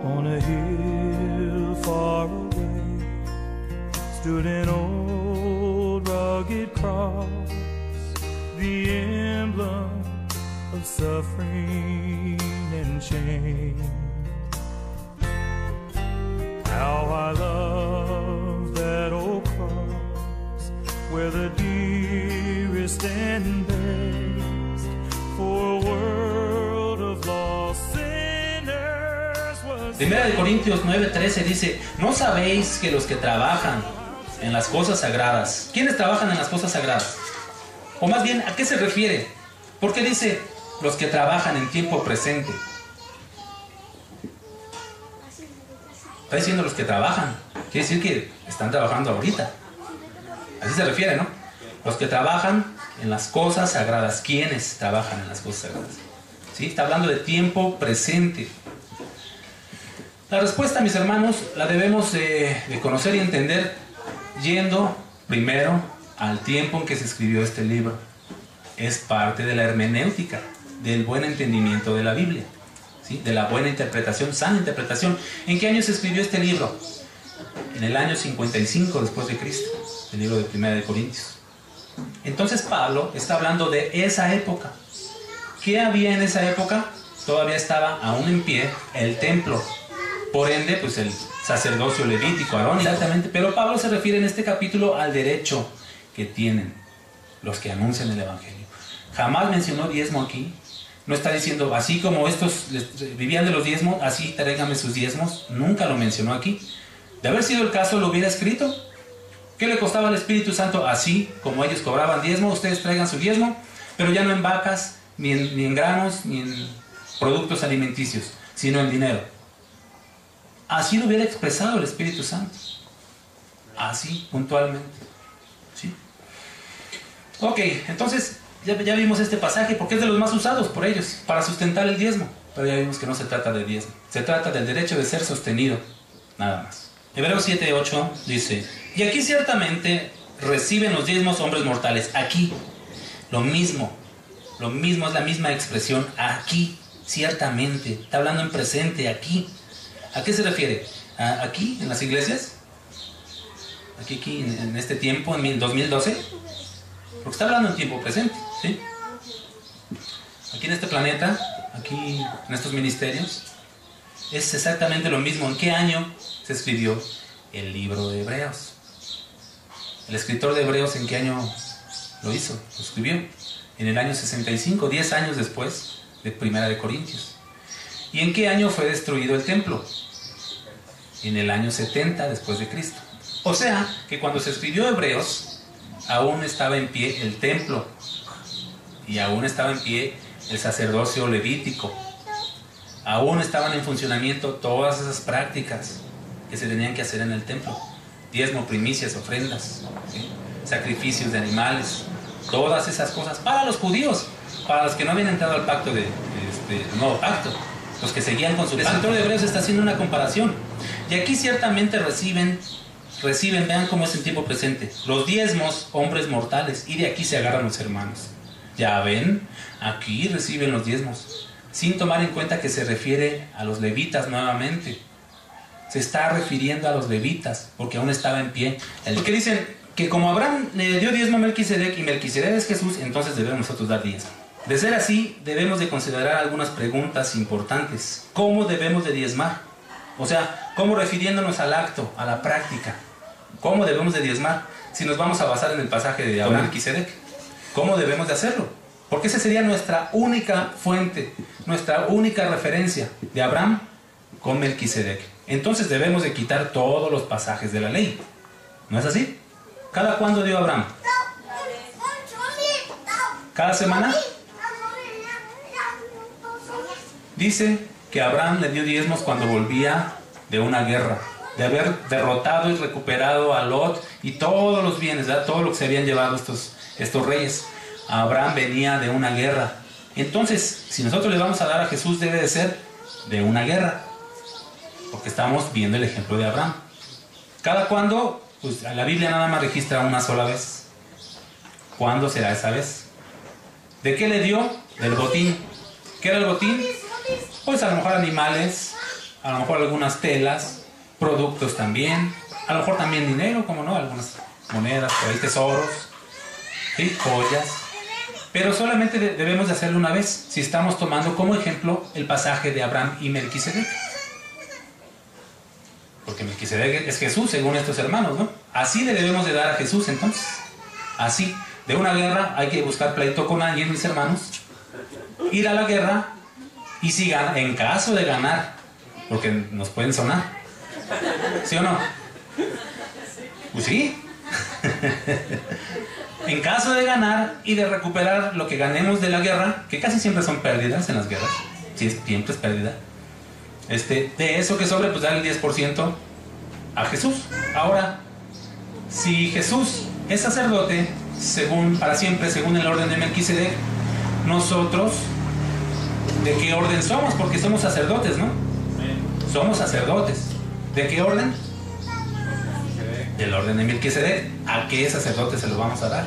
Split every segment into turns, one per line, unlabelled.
On a hill far away stood an old rugged cross, the emblem of suffering and shame. How I love that old cross, where the dearest and best for a world of lost sinners was.
Primera de Corintios 9:13 dice: ¿no sabéis que los que trabajan en las cosas sagradas? ¿Quiénes trabajan en las cosas sagradas? O más bien, ¿a qué se refiere? ¿Por qué dice los que trabajan en tiempo presente? Está diciendo los que trabajan. Quiere decir que están trabajando ahorita. Así se refiere, ¿no? Los que trabajan en las cosas sagradas. ¿Quiénes trabajan en las cosas sagradas? ¿Sí? Está hablando de tiempo presente. La respuesta, mis hermanos, la debemos de conocer y entender yendo primero al tiempo en que se escribió este libro. Es parte de la hermenéutica, del buen entendimiento de la Biblia, ¿sí? De la buena interpretación, sana interpretación. ¿En qué año se escribió este libro? En el año 55 después de Cristo, el libro de Primera de Corintios. Entonces Pablo está hablando de esa época. ¿Qué había en esa época? Todavía estaba aún en pie el templo. Por ende, pues el sacerdocio levítico, Aarón, exactamente. Pero Pablo se refiere en este capítulo al derecho que tienen los que anuncian el Evangelio. Jamás mencionó diezmo aquí. No está diciendo, así como estos vivían de los diezmos, así tráiganme sus diezmos. Nunca lo mencionó aquí. De haber sido el caso, lo hubiera escrito. ¿Qué le costaba al Espíritu Santo? Así como ellos cobraban diezmo, ustedes traigan su diezmo, pero ya no en vacas, ni en granos, ni en productos alimenticios, sino en dinero. Así lo hubiera expresado el Espíritu Santo. Así, puntualmente. ¿Sí? Ok, entonces ya vimos este pasaje porque es de los más usados por ellos para sustentar el diezmo. Pero ya vimos que no se trata de diezmo. Se trata del derecho de ser sostenido. Nada más. Hebreos 7:8 dice: y aquí ciertamente reciben los diezmos hombres mortales. Aquí, lo mismo es la misma expresión. Aquí, ciertamente. Está hablando en presente, aquí. ¿A qué se refiere? ¿Aquí, en las iglesias? ¿Aquí en este tiempo, en 2012? Porque está hablando en tiempo presente, ¿sí? Aquí en este planeta, aquí en estos ministerios, es exactamente lo mismo. ¿En qué año se escribió el libro de Hebreos? El escritor de Hebreos, ¿en qué año lo hizo? Lo escribió en el año 65, 10 años después de Primera de Corintios. ¿Y en qué año fue destruido el templo? En el año 70 después de Cristo. O sea, que cuando se escribió Hebreos, aún estaba en pie el templo y aún estaba en pie el sacerdocio levítico. Aún estaban en funcionamiento todas esas prácticas que se tenían que hacer en el templo. Diezmo, primicias, ofrendas, ¿sí? Sacrificios de animales, todas esas cosas para los judíos, para los que no habían entrado al pacto del nuevo pacto, los que seguían con su pacto. El escritor de Hebreos está haciendo una comparación. Y aquí ciertamente reciben, vean cómo es en tiempo presente, los diezmos, hombres mortales, y de aquí se agarran los hermanos. Ya ven, aquí reciben los diezmos, sin tomar en cuenta que se refiere a los levitas nuevamente. Se está refiriendo a los levitas, porque aún estaba en pie. Porque dicen que como Abraham le dio diezmo a Melquisedec, y Melquisedec es Jesús, entonces debemos nosotros dar diezmo. De ser así, debemos de considerar algunas preguntas importantes. ¿Cómo debemos de diezmar? O sea, ¿cómo refiriéndonos al acto, a la práctica? ¿Cómo debemos de diezmar? Si nos vamos a basar en el pasaje de Abraham y Melquisedec, ¿cómo debemos de hacerlo? Porque esa sería nuestra única fuente, nuestra única referencia de Abraham con Melquisedec. Entonces debemos de quitar todos los pasajes de la ley. ¿No es así? ¿Cada cuándo dio Abraham? ¿Cada semana? Dice que Abraham le dio diezmos cuando volvía de una guerra, de haber derrotado y recuperado a Lot y todos los bienes, ¿verdad? Todo lo que se habían llevado estos reyes. Abraham venía de una guerra. Entonces, si nosotros le vamos a dar a Jesús, debe de ser de una guerra, porque estamos viendo el ejemplo de Abraham. ¿Cada cuándo? Pues la Biblia nada más registra una sola vez. ¿Cuándo será esa vez? ¿De qué le dio? Del botín. ¿Qué era el botín? Pues a lo mejor animales, a lo mejor algunas telas, productos también, a lo mejor también dinero, como no, algunas monedas, por ahí tesoros, ¿sí? Joyas. Pero solamente debemos de hacerlo una vez, si estamos tomando como ejemplo el pasaje de Abraham y Melquisedec. Porque Melquisedec es Jesús, según estos hermanos, ¿no? Así le debemos de dar a Jesús, entonces. Así. De una guerra hay que buscar pleito con alguien, mis hermanos. Ir a la guerra y si gana, en caso de ganar, porque nos pueden sonar. ¿Sí o no? Pues sí. En caso de ganar y de recuperar lo que ganemos de la guerra, que casi siempre son pérdidas en las guerras, siempre es pérdida, de eso que sobre, pues dar el 10% a Jesús. Ahora, si Jesús es sacerdote, para siempre, según el orden de Melquisedec, nosotros, ¿de qué orden somos? Porque somos sacerdotes, ¿no? Somos sacerdotes. ¿De qué orden? Del orden de Melquisedec. ¿A qué sacerdote se lo vamos a dar?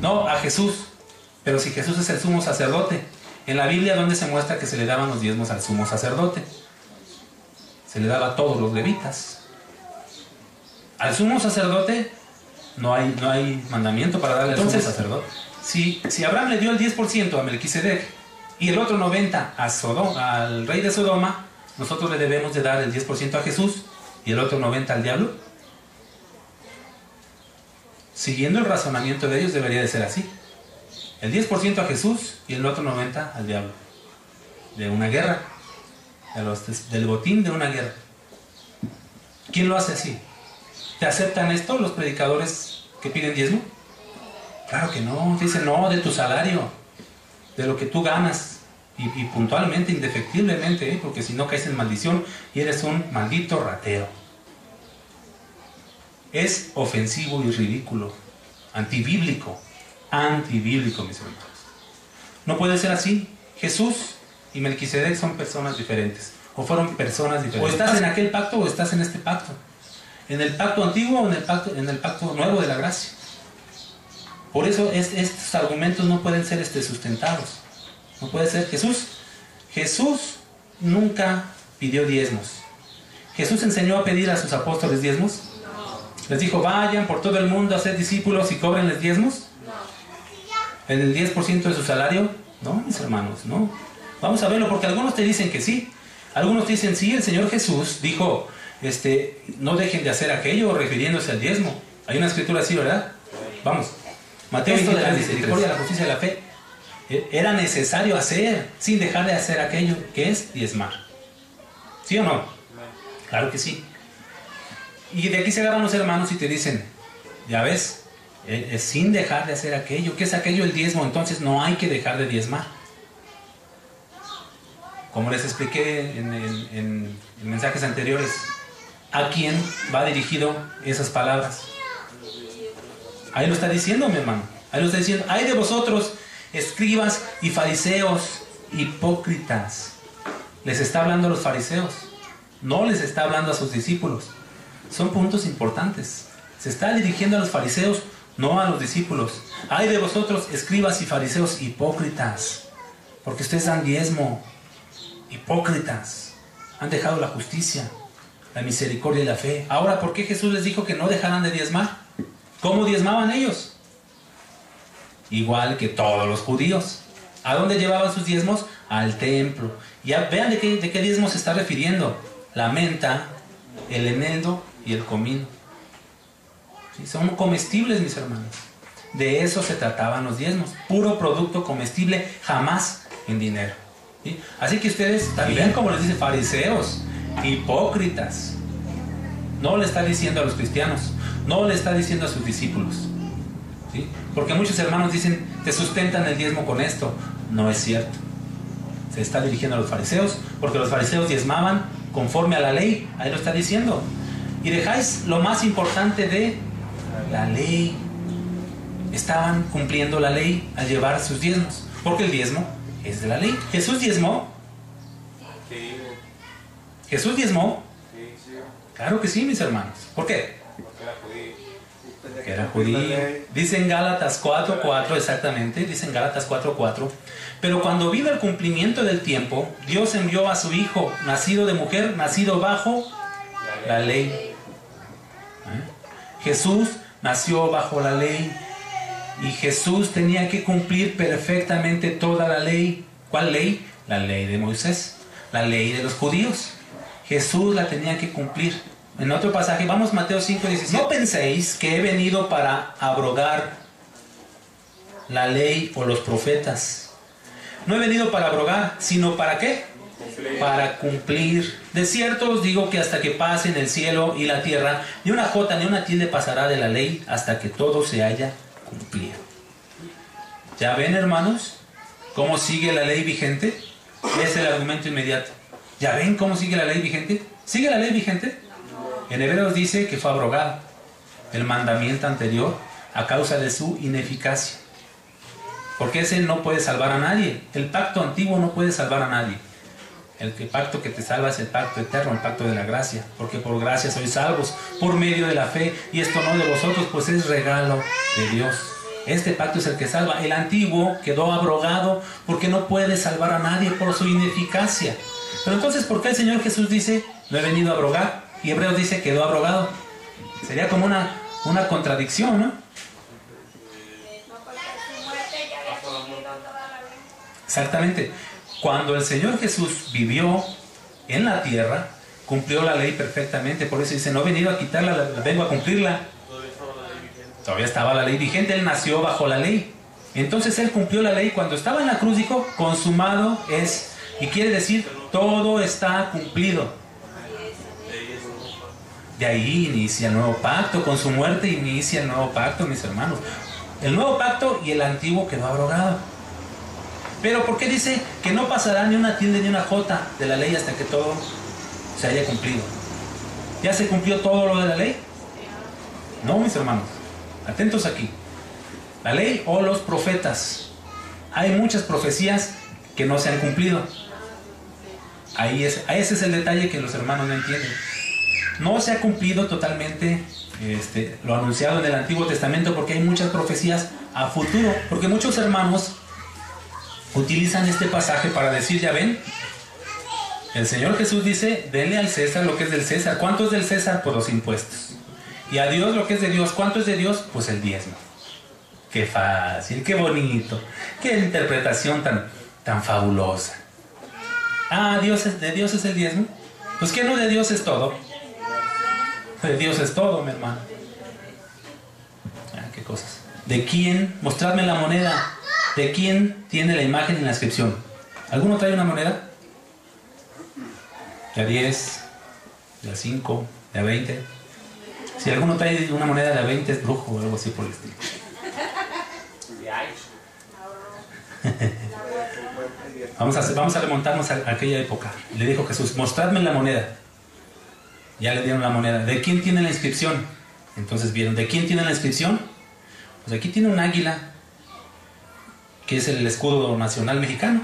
No, a Jesús. Pero si Jesús es el sumo sacerdote, en la Biblia, ¿dónde se muestra que se le daban los diezmos al sumo sacerdote? Se le daba a todos los levitas. Al sumo sacerdote no hay mandamiento para darle al sumo sacerdote. Si Abraham le dio el 10% a Melquisedec y el otro 90% al rey de Sodoma, nosotros le debemos de dar el 10% a Jesús y el otro 90% al diablo. Siguiendo el razonamiento de ellos, debería de ser así. El 10% a Jesús y el otro 90% al diablo. De una guerra. Del botín de una guerra. ¿Quién lo hace así? ¿Te aceptan esto los predicadores que piden diezmo? Claro que no. Te dicen, no, de tu salario, de lo que tú ganas. Y puntualmente, indefectiblemente, porque si no caes en maldición y eres un maldito ratero. Es ofensivo y ridículo. Antibíblico. Antibíblico, mis hermanos. No puede ser así. Jesús y Melquisedec son personas diferentes. O fueron personas diferentes. O estás en aquel pacto o estás en este pacto. En el pacto antiguo o en el pacto nuevo de la gracia. Por eso estos argumentos no pueden ser sustentados. No puede ser. Jesús nunca pidió diezmos. ¿Jesús enseñó a pedir a sus apóstoles diezmos? ¿Les dijo, vayan por todo el mundo a ser discípulos y cóbrenles diezmos? ¿En el 10% de su salario? No, mis hermanos, no. Vamos a verlo, porque algunos te dicen que sí. Algunos te dicen, sí, el Señor Jesús dijo, no dejen de hacer aquello, refiriéndose al diezmo. Hay una escritura así, ¿verdad? Vamos. Mateo 23, de la misericordia, la justicia y la fe. Era necesario hacer, sin dejar de hacer aquello que es diezmar. ¿Sí o no? Claro que sí. Y de aquí se agarran los hermanos y te dicen, ya ves, sin dejar de hacer aquello. ¿Qué es aquello? El diezmo. Entonces no hay que dejar de diezmar. Como les expliqué en mensajes anteriores, ¿a quién va dirigido esas palabras? Ahí lo está diciendo, mi hermano. Ahí lo está diciendo. Hay de vosotros, escribas y fariseos, hipócritas. Les está hablando a los fariseos. No les está hablando a sus discípulos. Son puntos importantes. Se está dirigiendo a los fariseos, no a los discípulos. Hay de vosotros, escribas y fariseos, hipócritas. Porque ustedes dan diezmo. Hipócritas. Han dejado la justicia, la misericordia y la fe. Ahora, ¿por qué Jesús les dijo que no dejaran de diezmar? ¿Cómo diezmaban ellos? Igual que todos los judíos. ¿A dónde llevaban sus diezmos? Al templo. Ya vean de qué diezmo se está refiriendo. La menta, el eneldo y el comino. ¿Sí? Son comestibles, mis hermanos. De eso se trataban los diezmos. Puro producto comestible, jamás en dinero. ¿Sí? Así que ustedes también, como les dice, fariseos, hipócritas. No le está diciendo a los cristianos, no le está diciendo a sus discípulos. ¿Sí? Porque muchos hermanos dicen, te sustentan el diezmo con esto. No es cierto. Se está dirigiendo a los fariseos, porque los fariseos diezmaban conforme a la ley. Ahí lo está diciendo. Y dejáis lo más importante de la ley. Estaban cumpliendo la ley al llevar sus diezmos, porque el diezmo es de la ley. ¿Jesús diezmó? ¿Jesús diezmó? Claro que sí, mis hermanos. ¿Por qué? que era judío. Dice en Gálatas 4:4, exactamente, dice en Gálatas 4:4, pero cuando vino el cumplimiento del tiempo, Dios envió a su Hijo, nacido de mujer, nacido bajo la ley. Jesús nació bajo la ley y Jesús tenía que cumplir perfectamente toda la ley. ¿Cuál ley? La ley de Moisés, la ley de los judíos. Jesús la tenía que cumplir. En otro pasaje, vamos Mateo 5:17. No penséis que he venido para abrogar la ley o los profetas. No he venido para abrogar, sino ¿para qué? Para cumplir. De cierto os digo que hasta que pasen el cielo y la tierra, ni una jota ni una tilde pasará de la ley hasta que todo se haya cumplido. ¿Ya ven, hermanos, cómo sigue la ley vigente? Es el argumento inmediato. ¿Ya ven cómo sigue la ley vigente? ¿Sigue la ley vigente? En Hebreos dice que fue abrogado el mandamiento anterior a causa de su ineficacia. Porque ese no puede salvar a nadie. El pacto antiguo no puede salvar a nadie. El pacto que te salva es el pacto eterno, el pacto de la gracia. Porque por gracia sois salvos, por medio de la fe. Y esto no de vosotros, pues es regalo de Dios. Este pacto es el que salva. El antiguo quedó abrogado porque no puede salvar a nadie por su ineficacia. Pero entonces, ¿por qué el Señor Jesús dice, no he venido a abrogar? Y Hebreos dice, quedó abrogado. Sería como una contradicción, ¿no? Exactamente. Cuando el Señor Jesús vivió en la tierra, cumplió la ley perfectamente. Por eso dice, no he venido a quitarla, vengo a cumplirla. Todavía estaba la ley vigente, Él nació bajo la ley. Entonces Él cumplió la ley. Cuando estaba en la cruz dijo, consumado es. Y quiere decir, todo está cumplido. De ahí inicia el nuevo pacto. Con su muerte inicia el nuevo pacto, mis hermanos. El nuevo pacto y el antiguo quedó abrogado. Pero ¿por qué dice que no pasará ni una tilde ni una jota de la ley hasta que todo se haya cumplido? ¿Ya se cumplió todo lo de la ley? No, mis hermanos. Atentos aquí. La ley o los profetas. Hay muchas profecías que no se han cumplido. Ese es el detalle que los hermanos no entienden. No se ha cumplido totalmente lo anunciado en el Antiguo Testamento porque hay muchas profecías a futuro. Porque muchos hermanos utilizan este pasaje para decir, ya ven, el Señor Jesús dice, denle al César lo que es del César. ¿Cuánto es del César? Pues los impuestos. Y a Dios lo que es de Dios. ¿Cuánto es de Dios? Pues el diezmo. Qué fácil, qué bonito, qué interpretación tan fabulosa. Ah, de Dios es el diezmo. Pues ¿qué no de Dios es todo? De Dios es todo, mi hermano. Ah, qué cosas. ¿De quién? Mostradme la moneda. ¿De quién tiene la imagen en la inscripción? ¿Alguno trae una moneda? De a 10, de a 5, de a 20. Si alguno trae una moneda de a 20 es brujo o algo así por el estilo. Vamos a remontarnos a aquella época. Le dijo Jesús, mostradme la moneda. Ya le dieron la moneda. ¿De quién tiene la inscripción? Entonces vieron, ¿de quién tiene la inscripción? Pues aquí tiene un águila, que es el escudo nacional mexicano.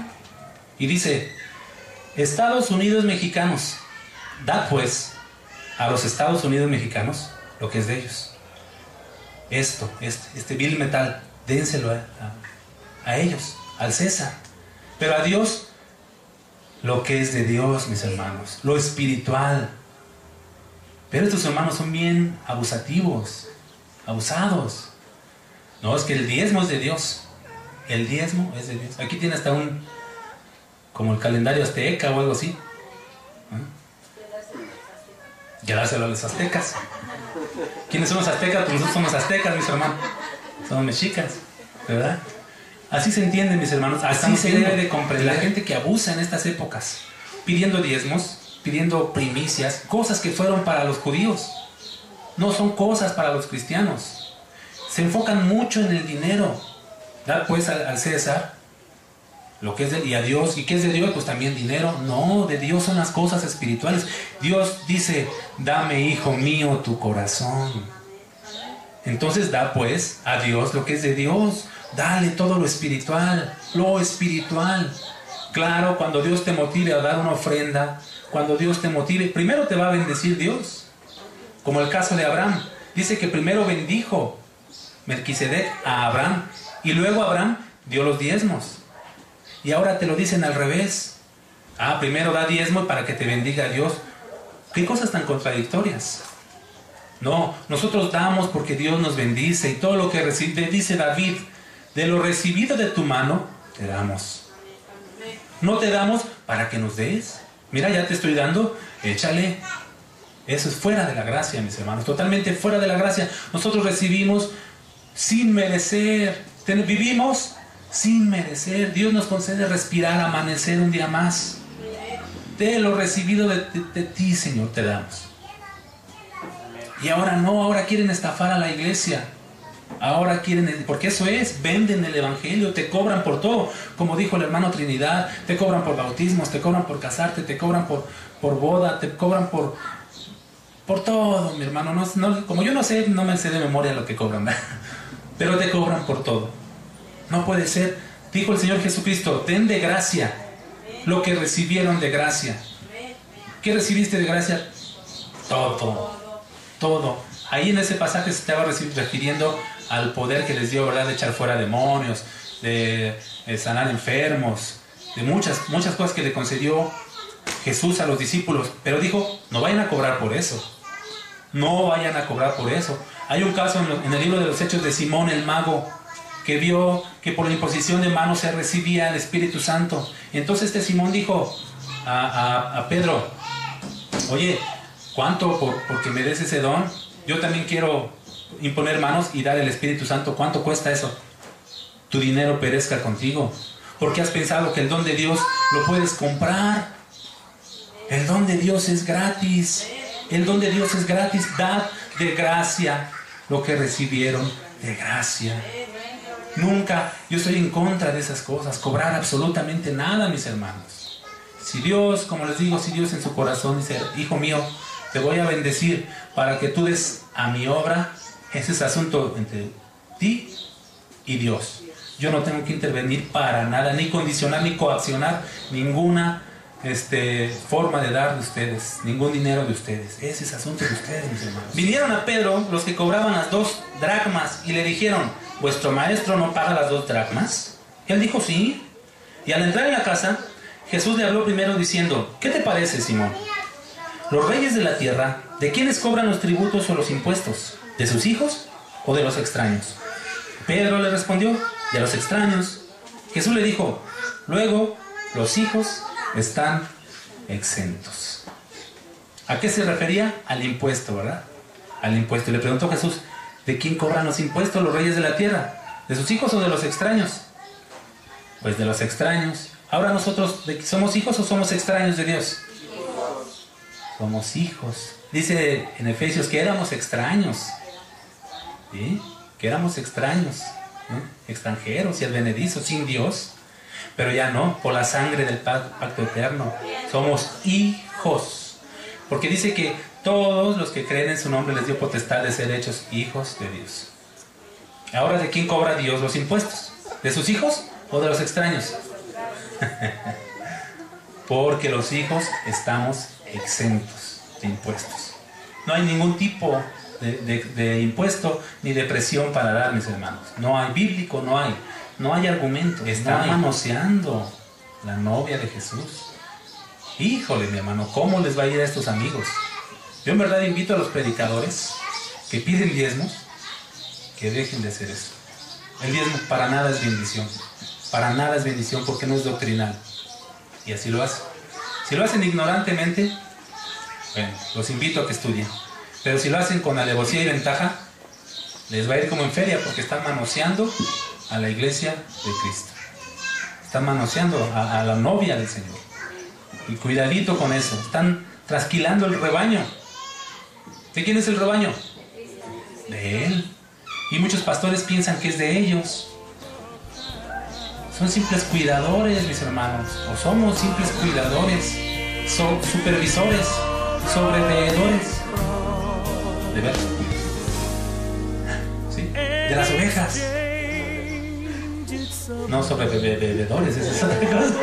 Y dice, Estados Unidos mexicanos, da pues a los Estados Unidos mexicanos lo que es de ellos. Este vil metal, dénselo a ellos, al César. Pero a Dios, lo que es de Dios, mis hermanos, lo espiritual. Pero estos hermanos son bien abusativos, abusados. No, es que el diezmo es de Dios. El diezmo es de Dios. Aquí tiene hasta como el calendario azteca o algo así. Ya dárselo a los aztecas. ¿Quiénes son los aztecas? Pues nosotros somos aztecas, mis hermanos. Somos mexicas, ¿verdad? Así se entiende, mis hermanos. Así se debe de comprender. La gente que abusa en estas épocas, pidiendo diezmos, pidiendo primicias, cosas que fueron para los judíos, no son cosas para los cristianos. Se enfocan mucho en el dinero. Da pues al César lo que es y a Dios. ¿Y qué es de Dios? Pues también dinero. No, de Dios son las cosas espirituales. Dios dice, dame, hijo mío, tu corazón. Entonces da pues a Dios lo que es de Dios. Dale todo lo espiritual, lo espiritual. Claro, cuando Dios te motive a dar una ofrenda, cuando Dios te motive, primero te va a bendecir Dios. Como el caso de Abraham. Dice que primero bendijo Melquisedec a Abraham y luego Abraham dio los diezmos. Y ahora te lo dicen al revés. Primero da diezmo para que te bendiga Dios. ¿Qué cosas tan contradictorias? No, nosotros damos porque Dios nos bendice y todo lo que recibe, dice David, de lo recibido de tu mano, te damos. No te damos para que nos des. Mira, ya te estoy dando, échale. Eso es fuera de la gracia, mis hermanos, totalmente fuera de la gracia. Nosotros recibimos sin merecer, vivimos sin merecer. Dios nos concede respirar, amanecer un día más. De lo recibido de ti, Señor, te damos. Y ahora no, ahora quieren estafar a la iglesia. Ahora quieren, porque eso es, venden el evangelio, te cobran por todo. Como dijo el hermano Trinidad, te cobran por bautismos, te cobran por casarte, te cobran por boda, te cobran por todo, mi hermano. No, como yo no sé, no me sé de memoria lo que cobran, ¿verdad? Pero te cobran por todo. No puede ser. Dijo el Señor Jesucristo, den de gracia lo que recibieron de gracia. ¿Qué recibiste de gracia? Todo. Ahí en ese pasaje se estaba refiriendo al poder que les dio, ¿verdad? De echar fuera demonios, de sanar enfermos, de muchas cosas que le concedió Jesús a los discípulos. Pero dijo, no vayan a cobrar por eso. No vayan a cobrar por eso. Hay un caso en el libro de los Hechos de Simón el mago, que vio que por la imposición de manos se recibía el Espíritu Santo. Entonces este Simón dijo a Pedro, oye, ¿cuánto porque me des ese don? Yo también quiero imponer manos y dar el Espíritu Santo. ¿Cuánto cuesta eso? Tu dinero perezca contigo, porque has pensado que el don de Dios lo puedes comprar. El don de Dios es gratis. El don de Dios es gratis. Dad de gracia lo que recibieron de gracia. Nunca, yo estoy en contra de esas cosas, cobrar absolutamente nada, mis hermanos. Si Dios, como les digo, si Dios en su corazón dice, hijo mío, te voy a bendecir para que tú des a mi obra, ese es asunto entre ti y Dios. Yo no tengo que intervenir para nada, ni condicionar, ni coaccionar ninguna forma de dar de ustedes, ningún dinero de ustedes. Ese es asunto de ustedes, mis hermanos. Vinieron a Pedro los que cobraban las 2 dracmas y le dijeron, ¿vuestro maestro no paga las 2 dracmas? Él dijo sí. Y al entrar en la casa, Jesús le habló primero diciendo, ¿qué te parece, Simón? Los reyes de la tierra, ¿de quiénes cobran los tributos o los impuestos? ¿De sus hijos o de los extraños? Pedro le respondió, de los extraños. Jesús le dijo, luego los hijos están exentos. ¿A qué se refería? Al impuesto, ¿verdad? Al impuesto. Y le preguntó Jesús, ¿de quién cobran los impuestos los reyes de la tierra? ¿De sus hijos o de los extraños? Pues de los extraños. Ahora nosotros, ¿somos hijos o somos extraños de Dios? Somos hijos. Dice en Efesios que éramos extraños. ¿Sí? Que éramos extraños, extranjeros y advenedizos, sin Dios. Pero ya no, por la sangre del pacto eterno. Somos hijos. Porque dice que todos los que creen en su nombre les dio potestad de ser hechos hijos de Dios. Ahora, ¿de quién cobra Dios los impuestos? ¿De sus hijos o de los extraños? Porque los hijos estamos exentos de impuestos. No hay ningún tipo de impuesto ni de presión para dar, mis hermanos. No hay bíblico, no hay argumento. Está manoseando la novia de Jesús. Híjole, mi hermano, ¿cómo les va a ir a estos amigos? Yo en verdad invito a los predicadores que piden diezmos que dejen de hacer eso. El diezmo para nada es bendición. Para nada es bendición porque no es doctrinal. Y así lo hacen. Si lo hacen ignorantemente, bueno, los invito a que estudien. Pero si lo hacen con alevosía y ventaja, les va a ir como en feria porque están manoseando a la iglesia de Cristo. Están manoseando a la novia del Señor. Y cuidadito con eso. Están trasquilando el rebaño. ¿De quién es el rebaño? De Él. Y muchos pastores piensan que es de ellos. Son simples cuidadores, mis hermanos. O somos simples cuidadores. Son supervisores, sobreveedores. ¿De ver? ¿Sí? De las ovejas. No sobreveedores, esa es otra cosa.